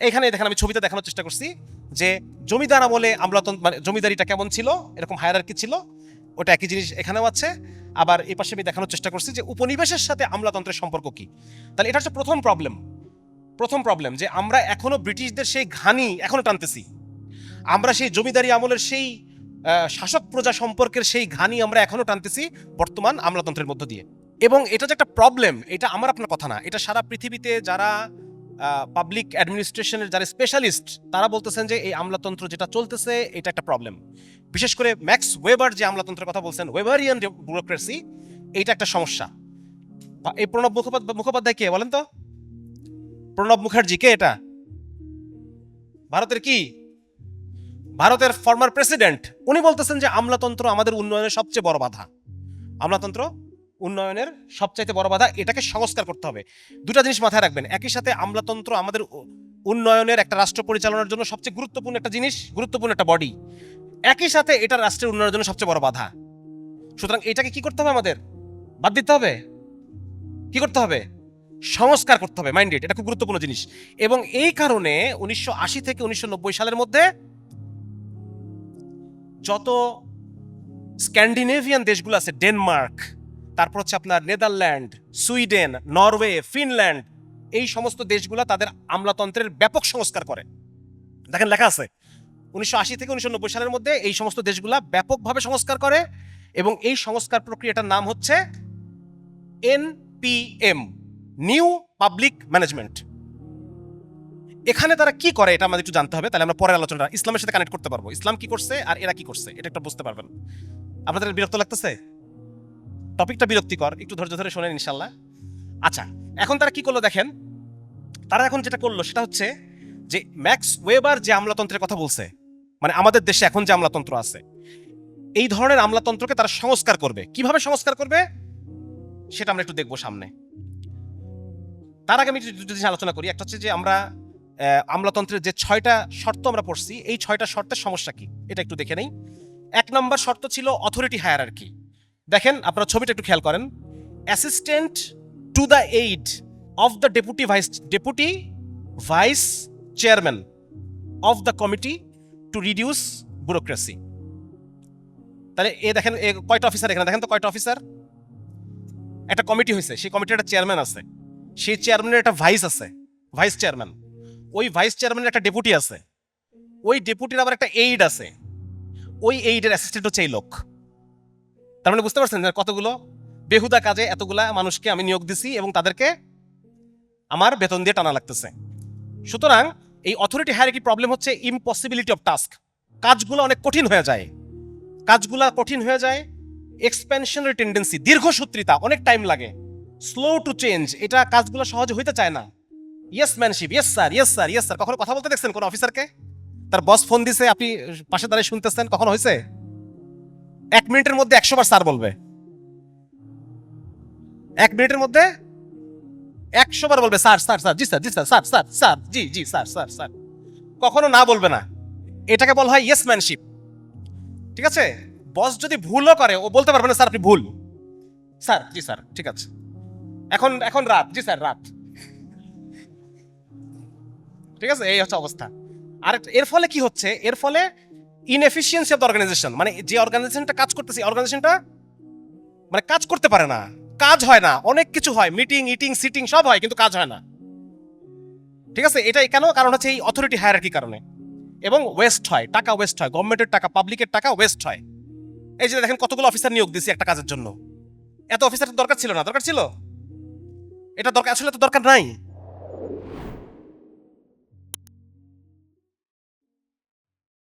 এইখানে দেখেন আমি ছবিতে দেখানোর চেষ্টা করছি যে জমিদার আমলে আমলাতন্ত্র মানে জমিদারিটা কেমন ছিল, এরকম হায়ারার্কি ছিল, ওটা একই জিনিস এখানেও আছে। আবার এই পাশে আমি দেখানোর চেষ্টা করছি যে উপনিবেশের সাথে আমলাতন্ত্রের সম্পর্ক কি। তাহলে এটা হচ্ছে প্রথম প্রবলেম যে আমরা এখনো ব্রিটিশদের সেই ঘানি এখনো টানতেছি। আমরা সেই জমিদারি আমলের সেই শাসক প্রজা সম্পর্কের সেই ঘানি আমরা এখনো টানতেছি বর্তমান আমলাতন্ত্রের মধ্য দিয়ে। এবং এটা যে একটা প্রবলেম, এটা আমার আপনার কথা না, এটা সারা পৃথিবীতে যারা পাবলিক অ্যাডমিনিস্ট্রেশনের যারা স্পেশালিস্ট তারা বলতেছেন যে এই আমলাতন্ত্র যেটা চলতেছে এটা একটা প্রবলেম। বিশেষ করে ম্যাক্স ওয়েবার যে আমলাতন্ত্রের কথা বলছেন, ওয়েবারিয়ান ব্যুরোক্রেসি, এইটা একটা সমস্যা। এই প্রণব মুখোপাধ্যায় কে বলেন তো? প্রণব মুখার্জি কে? এটা ভারতের কি? ভারতের ফর্মার প্রেসিডেন্ট। উনি বলতেছেন যে আমলাতন্ত্র আমাদের উন্নয়নের সবচেয়ে বড় বাধা, আমলাতন্ত্র উন্নয়নের সবচাইতে বড় বাধা, এটাকে সংস্কার করতে হবে। দুটা জিনিস মাথায় রাখবেন, একই সাথে আমলাতন্ত্র আমাদের উন্নয়নের একটা রাষ্ট্র পরিচালনার জন্য সবচেয়ে গুরুত্বপূর্ণ একটা জিনিস, গুরুত্বপূর্ণ একটা বডি, একই সাথে এটা রাষ্ট্রের উন্নয়নের জন্য সবচেয়ে বড় বাধা। সুতরাং এটাকে কি করতে হবে? আমাদের বাদ দিতে হবে। কি করতে হবে? সংস্কার করতে হবে। মাইন্ডেড, এটা খুব গুরুত্বপূর্ণ জিনিস। এবং এই কারণে 1980 থেকে 1990 সালের মধ্যে যত স্ক্যান্ডিনেভিয়ান দেশগুলো আছে, ডেনমার্ক, তারপর হচ্ছে আপনার নেদারল্যান্ড, সুইডেন, নরওয়ে, ফিনল্যান্ড, এই সমস্ত দেশগুলো তাদের আমলাতন্ত্রের ব্যাপক সংস্কার করে। দেখেন লেখা আছে 1980 থেকে 1990 সালের মধ্যে এই সমস্ত দেশগুলা ব্যাপকভাবে সংস্কার করে। এবং এই সংস্কার প্রক্রিয়াটার নাম হচ্ছে এনপিএম, নিউ পাবলিক ম্যানেজমেন্ট। এখানে তারা কি করে এটা আমাদের একটু জানতে হবে, তাহলে আমরা পরে আলোচনা ইসলামের সাথে কানেক্ট করতে পারবো। ইসলাম কি করছে আর এরা কি করছে এটা একটু বুঝতে পারবেন। আপনাদের বিরক্ত লাগতেছে? টপিকটা বিরক্তিকর, একটু ধৈর্য ধরে শোনেন ইনশাল্লাহ। আচ্ছা, এখন তারা কি করলো দেখেন। তারা এখন যেটা করলো সেটা হচ্ছে যে ম্যাক্স ওয়েবার যে আমলাতন্ত্রের কথা বলছে, মানে আমাদের দেশে এখন যে আমলাতন্ত্র আছে, এই ধরনের আমলাতন্ত্রকে তারা সংস্কার করবে। কিভাবে সংস্কার করবে সেটা আমরা একটু দেখবো সামনে। তার আগে আমি দুটো জিনিস আলোচনা করি। একটা হচ্ছে যে আমরা আমলাতন্ত্রের যে 6টা শর্ত আমরা পড়ছি, এই 6টা শর্তের সমস্যা কি এটা একটু দেখে নেই। 1 নম্বর শর্ত ছিল অথরিটি হায়ারার্কি। দেখেন আপনারা ছবিটা একটু খেয়াল করেন। Assistant to the aid of the deputy vice chairman of the committee to reduce bureaucracy. তাহলে এ দেখেন কয়টা অফিসার এখানে, দেখেন তো কয়টা অফিসার। একটা কমিটি হয়েছে, সেই কমিটির একটা চেয়ারম্যান আছে, সেই চেয়ারম্যানের একটা ভাইস আছে, ভাইস চেয়ারম্যান। ওই ভাইস চেয়ারম্যানের একটা ডেপুটি আছে, ওই ডেপুটির আবার একটা এইড আছে, ওই এইডের অ্যাসিস্ট্যান্ট হচ্ছে এই লোক। তার মানে বুঝতে পারছেন কতগুলো বেহুদা কাজে এতগুলা মানুষকে আমি নিয়োগ দিছি এবং তাদেরকে আমার বেতন দিয়ে টানা লাগতেছে। সুতরাং এই অথরিটি হায়ারার্কি প্রবলেম হচ্ছে ইম্পসিবিলিটি অফ টাস্ক। কাজগুলো অনেক কঠিন হয়ে যায়, এক্সপেনশনারি টেন্ডেন্সি, দীর্ঘসূত্রিতা, অনেক টাইম লাগে, স্লো টু চেঞ্জ, এটা কাজগুলো সহজে হইতে চায় না। ইয়েস ম্যানশিপ, yes sir, yes sir, yes sir. কখনো কথা বলতে দেখছেন কোন অফিসারকে? তার বস ফোন দিছে, আপনি পাশে দাঁড়িয়ে শুনতেছেন, কখনো হয়েছে? 1 মিনিটের মধ্যে 100 বার স্যার বলবে। 1 মিনিটের মধ্যে 100 বার বলবে স্যার, স্যার, স্যার, জি স্যার, জি স্যার, স্যার, স্যার, স্যার, জি জি স্যার, স্যার, স্যার। কখনো না বলবে না। এটাকে বলা হয় ইয়েস ম্যানশিপ। ঠিক আছে? বস যদি ভুলও করে ও বলতে পারবে না স্যার আপনি ভুল, স্যার, জি স্যার, ঠিক আছে। এখন এখন রাত, জি স্যার, রাত। ঠিক আছে, এই হচ্ছে অবস্থা। আর এর ফলে কি হচ্ছে? এর ফলে ইনএফিসিয়েন্সি অফ দ্য অর্গানাইজেশন, মানে যে অর্গানাইজেশনটা কাজ করতেছে অর্গানাইজেশনটা মানে কাজ করতে পারে না, কাজ হয় না, অনেক কিছু হয়, মিটিং ইটিং সিটিং সব হয় কিন্তু কাজ হয় না। ঠিক আছে, এটাই কেন? কারণ হচ্ছে এই অথরিটি হায়ারার্কির কারণে। এবং ওয়েস্ট হয়, টাকা ওয়েস্ট হয়, গভর্নমেন্টের টাকা, পাবলিকের টাকা ওয়েস্ট হয়। এই যে দেখেন কতগুলো অফিসার নিয়োগ দিছি একটা কাজের জন্য, এত অফিসার দরকার ছিল না? দরকার ছিল? এটা দরকার আসলে তো দরকার নাই।